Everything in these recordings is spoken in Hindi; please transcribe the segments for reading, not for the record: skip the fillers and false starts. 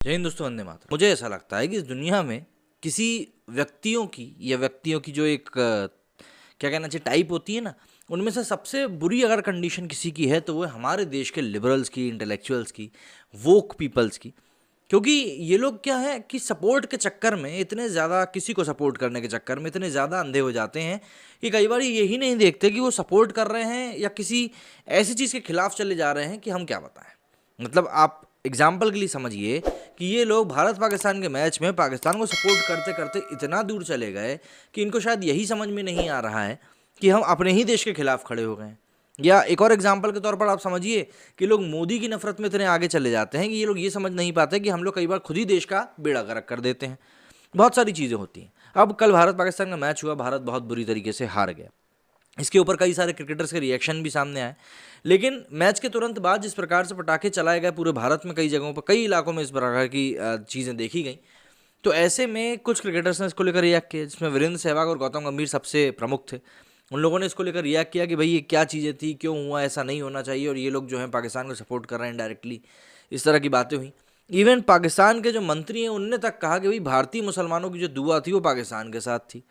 जय हिंद दोस्तों, वंदे मातरम। मुझे ऐसा लगता है कि इस दुनिया में किसी व्यक्तियों की जो एक क्या कहना चाहिए टाइप होती है ना, उनमें से सबसे बुरी अगर कंडीशन किसी की है तो वो है हमारे देश के लिबरल्स की, इंटेलेक्चुअल्स की, वोक पीपल्स की। क्योंकि ये लोग क्या है कि सपोर्ट के चक्कर में इतने ज़्यादा, किसी को सपोर्ट करने के चक्कर में इतने ज़्यादा अंधे हो जाते हैं कि कई बार यही नहीं देखते कि वो सपोर्ट कर रहे हैं या किसी ऐसी चीज़ के खिलाफ चले जा रहे हैं कि हम क्या बताएं। मतलब आप एग्जाम्पल के लिए समझिए कि ये लोग भारत पाकिस्तान के मैच में पाकिस्तान को सपोर्ट करते करते इतना दूर चले गए कि इनको शायद यही समझ में नहीं आ रहा है कि हम अपने ही देश के खिलाफ खड़े हो गए हैं। या एक और एग्जाम्पल के तौर पर आप समझिए कि लोग मोदी की नफरत में इतने आगे चले जाते हैं कि ये लोग ये समझ नहीं पाते कि हम लोग कई बार खुद ही देश का बेड़ा गर्क कर देते हैं। बहुत सारी चीज़ें होती हैं। अब कल भारत पाकिस्तान का मैच हुआ, भारत बहुत बुरी तरीके से हार गया। इसके ऊपर कई सारे क्रिकेटर्स के रिएक्शन भी सामने आए। लेकिन मैच के तुरंत बाद जिस प्रकार से पटाखे चलाए गए पूरे भारत में, कई जगहों पर, कई इलाकों में इस प्रकार की चीज़ें देखी गई, तो ऐसे में कुछ क्रिकेटर्स ने इसको लेकर रिएक्ट किया, जिसमें वीरेंद्र सहवाग और गौतम गंभीर सबसे प्रमुख थे। उन लोगों ने इसको लेकर रिएक्ट किया कि भाई ये क्या चीज़ें थी, क्यों हुआ, ऐसा नहीं होना चाहिए, और ये लोग जो हैं पाकिस्तान को सपोर्ट कर रहे हैं डायरेक्टली, इस तरह की बातें हुई। इवन पाकिस्तान के जो मंत्री हैं उनने तक कहा कि भाई भारतीय मुसलमानों की जो दुआ थी वो पाकिस्तान के साथ थी।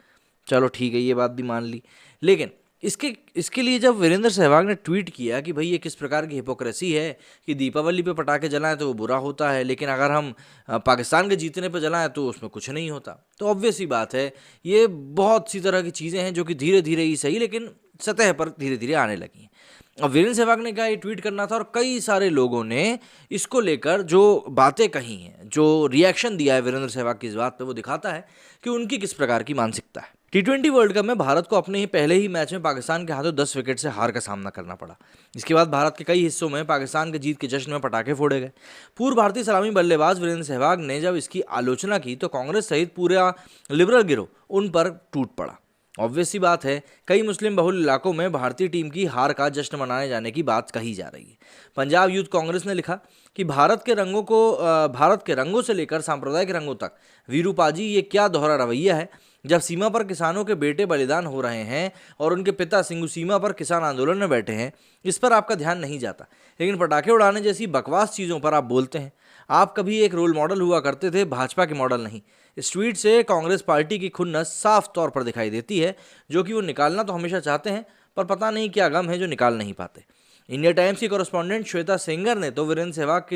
चलो ठीक है, ये बात भी मान ली। लेकिन इसके लिए जब वीरेंद्र सहवाग ने ट्वीट किया कि भाई ये किस प्रकार की हिपोक्रेसी है कि दीपावली पे पटाखे जलाएं तो वो बुरा होता है, लेकिन अगर हम पाकिस्तान के जीतने पे जलाएं तो उसमें कुछ नहीं होता, तो ऑब्वियस ही बात है ये बहुत सी तरह की चीज़ें हैं जो कि धीरे धीरे ही सही लेकिन सतह पर धीरे धीरे आने लगी हैं। अब वीरेंद्र सहवाग ने कहा ये ट्वीट करना था, और कई सारे लोगों ने इसको लेकर जो बातें कही हैं, जो रिएक्शन दिया है वीरेंद्र सहवाग की इस बात पे, वो दिखाता है कि उनकी किस प्रकार की मानसिकता है। T20 वर्ल्ड कप में भारत को अपने ही पहले ही मैच में पाकिस्तान के हाथों 10 विकेट से हार का सामना करना पड़ा। इसके बाद भारत के कई हिस्सों में पाकिस्तान की जीत के जश्न में पटाखे फोड़े गए। पूर्व भारतीय सलामी बल्लेबाज वीरेंद्र सहवाग ने जब इसकी आलोचना की तो कांग्रेस सहित पूरा लिबरल गिरोह उन पर टूट पड़ा। ऑब्वियस सी बात है, कई मुस्लिम बहुल इलाकों में भारतीय टीम की हार का जश्न मनाए जाने की बात कही जा रही है। पंजाब यूथ कांग्रेस ने लिखा कि भारत के रंगों से लेकर सांप्रदायिक रंगों तक, वीरू पाजी ये क्या दोहरा रवैया है। जब सीमा पर किसानों के बेटे बलिदान हो रहे हैं और उनके पिता सिंगू सीमा पर किसान आंदोलन में बैठे हैं, इस पर आपका ध्यान नहीं जाता, लेकिन पटाखे उड़ाने जैसी बकवास चीज़ों पर आप बोलते हैं। आप कभी एक रोल मॉडल हुआ करते थे, भाजपा के मॉडल नहीं। इस ट्वीट से कांग्रेस पार्टी की खुन्नस साफ तौर पर दिखाई देती है, जो कि वो निकालना तो हमेशा चाहते हैं, पर पता नहीं क्या गम है जो निकाल नहीं पाते। इंडिया टाइम्स की कॉरेस्पॉन्डेंट श्वेता सेंगर ने तो वीरेंद्र सहवाग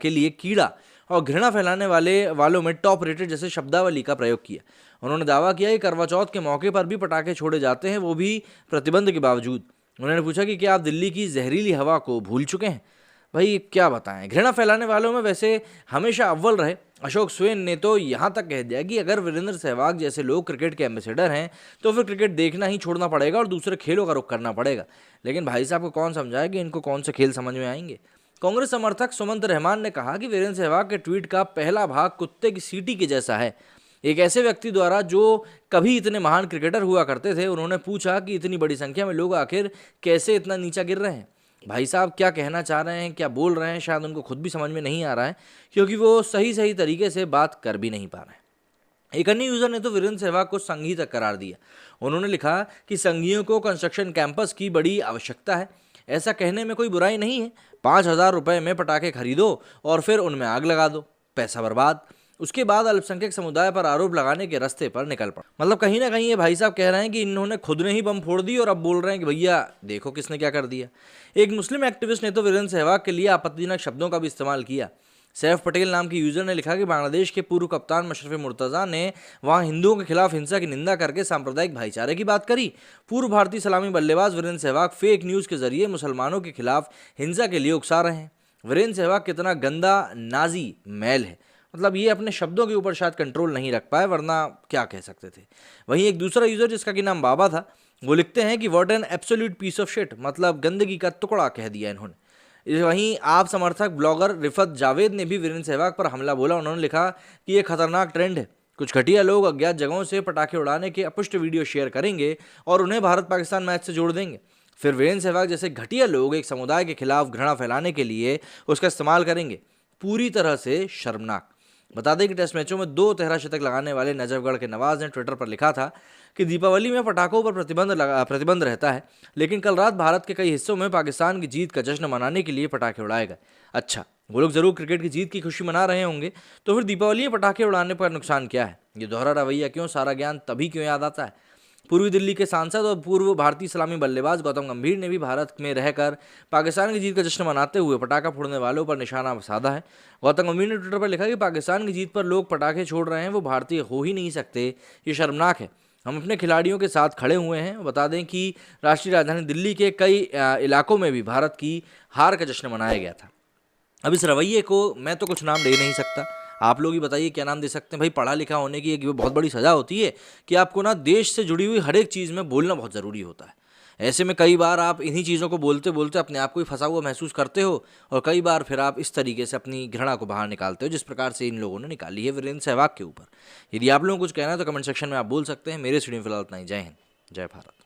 के लिए कीड़ा और घृणा फैलाने वालों में टॉप रेटेड जैसे शब्दावली का प्रयोग किया। उन्होंने दावा किया कि करवा चौथ के मौके पर भी पटाखे छोड़े जाते हैं, वो भी प्रतिबंध के बावजूद। उन्होंने पूछा कि क्या आप दिल्ली की जहरीली हवा को भूल चुके हैं। भाई क्या बताएं, घृणा फैलाने वालों में वैसे हमेशा अव्वल रहे अशोक स्वेन ने तो यहाँ तक कह दिया कि अगर वीरेंद्र सहवाग जैसे लोग क्रिकेट के एम्बेसडर हैं तो फिर क्रिकेट देखना ही छोड़ना पड़ेगा और दूसरे खेलों का रुख करना पड़ेगा। लेकिन भाई साहब को कौन समझाए कि इनको कौन से खेल समझ में आएंगे। कांग्रेस समर्थक सुमंत रहमान ने कहा कि वीरेंद्र सहवाग के ट्वीट का पहला भाग कुत्ते की सीटी के जैसा है। एक ऐसे व्यक्ति द्वारा जो कभी इतने महान क्रिकेटर हुआ करते थे, उन्होंने पूछा कि इतनी बड़ी संख्या में लोग आखिर कैसे इतना नीचा गिर रहे हैं। भाई साहब क्या कहना चाह रहे हैं, क्या बोल रहे हैं, शायद उनको खुद भी समझ में नहीं आ रहा है, क्योंकि वो सही तरीके से बात कर भी नहीं पा रहे हैं। एक अन्य यूजर ने तो वीरेंद्र सहवाग को संघी तक करार दिया। उन्होंने लिखा कि संघियों को कंस्ट्रक्शन कैंपस की बड़ी आवश्यकता है। ऐसा कहने में कोई बुराई नहीं है। 5,000 रुपए में पटाखे खरीदो और फिर उनमें आग लगा दो, पैसा बर्बाद। उसके बाद अल्पसंख्यक समुदाय पर आरोप लगाने के रास्ते पर निकल पड़ा। मतलब कहीं ना कहीं ये भाई साहब कह रहे हैं कि इन्होंने खुद ने ही बम फोड़ दी और अब बोल रहे हैं कि भैया देखो किसने क्या कर दिया। एक मुस्लिम एक्टिविस्ट ने तो वीरेंद्र सहवाग के लिए आपत्तिजनक शब्दों का भी इस्तेमाल किया। सैफ पटेल नाम के यूजर ने लिखा कि बांग्लादेश के पूर्व कप्तान मशरफ मुर्तज़ा ने वहां हिंदुओं के खिलाफ हिंसा की निंदा करके सांप्रदायिक भाईचारे की बात करी। पूर्व भारतीय सलामी बल्लेबाज वीरेंद्र सहवाग फेक न्यूज़ के जरिए मुसलमानों के खिलाफ हिंसा के लिए उकसा रहे हैं। वीरेंद्र सहवाग कितना गंदा नाजी मैल है। मतलब ये अपने शब्दों के ऊपर शायद कंट्रोल नहीं रख पाए, वरना क्या कह सकते थे। वहीं एक दूसरा यूजर जिसका कि नाम बाबा था, वो लिखते हैं कि what an absolute piece of shit, मतलब गंदगी का टुकड़ा कह दिया इन्होंने। वहीं आप समर्थक ब्लॉगर रिफत जावेद ने भी वीरेंद्र सहवाग पर हमला बोला। उन्होंने लिखा कि ये खतरनाक ट्रेंड है। कुछ घटिया लोग अज्ञात जगहों से पटाखे उड़ाने के अपुष्ट वीडियो शेयर करेंगे और उन्हें भारत पाकिस्तान मैच से जोड़ देंगे। फिर वीरेंद्र सहवाग जैसे घटिया लोग एक समुदाय के खिलाफ घृणा फैलाने के लिए उसका इस्तेमाल करेंगे। पूरी तरह से शर्मनाक। बता दें कि टेस्ट मैचों में 2 तिहरा शतक लगाने वाले नजफगढ़ के नवाज ने ट्विटर पर लिखा था कि दीपावली में पटाखों पर प्रतिबंध रहता है, लेकिन कल रात भारत के कई हिस्सों में पाकिस्तान की जीत का जश्न मनाने के लिए पटाखे उड़ाए गए। अच्छा, वो लोग ज़रूर क्रिकेट की जीत की खुशी मना रहे होंगे, तो फिर दीपावली में पटाखे उड़ाने पर नुकसान क्या है? ये दोहरा रवैया क्यों? सारा ज्ञान तभी क्यों याद आता है? पूर्वी दिल्ली के सांसद और पूर्व भारतीय सलामी बल्लेबाज गौतम गंभीर ने भी भारत में रहकर पाकिस्तान की जीत का जश्न मनाते हुए पटाखा फोड़ने वालों पर निशाना साधा है। गौतम गंभीर ने ट्विटर पर लिखा कि पाकिस्तान की जीत पर लोग पटाखे छोड़ रहे हैं, वो भारतीय हो ही नहीं सकते, ये शर्मनाक है। हम अपने खिलाड़ियों के साथ खड़े हुए हैं। बता दें कि राष्ट्रीय राजधानी दिल्ली के कई इलाकों में भी भारत की हार का जश्न मनाया गया था। अब इस रवैये को मैं तो कुछ नाम दे नहीं सकता, आप लोग ही बताइए क्या नाम दे सकते हैं। भाई, पढ़ा लिखा होने की एक बहुत बड़ी सज़ा होती है कि आपको ना देश से जुड़ी हुई हर एक चीज़ में बोलना बहुत ज़रूरी होता है। ऐसे में कई बार आप इन्हीं चीज़ों को बोलते बोलते अपने आप को ही फंसा हुआ महसूस करते हो, और कई बार फिर आप इस तरीके से अपनी घृणा को बाहर निकालते हो जिस प्रकार से इन लोगों ने निकाली है वीरेंद्र सहवाग के ऊपर। यदि आप लोगों को कुछ कहना है तो कमेंट सेक्शन में आप बोल सकते हैं। मेरे स्टूडियो फिलहाल इतना ही। जय हिंद, जय भारत।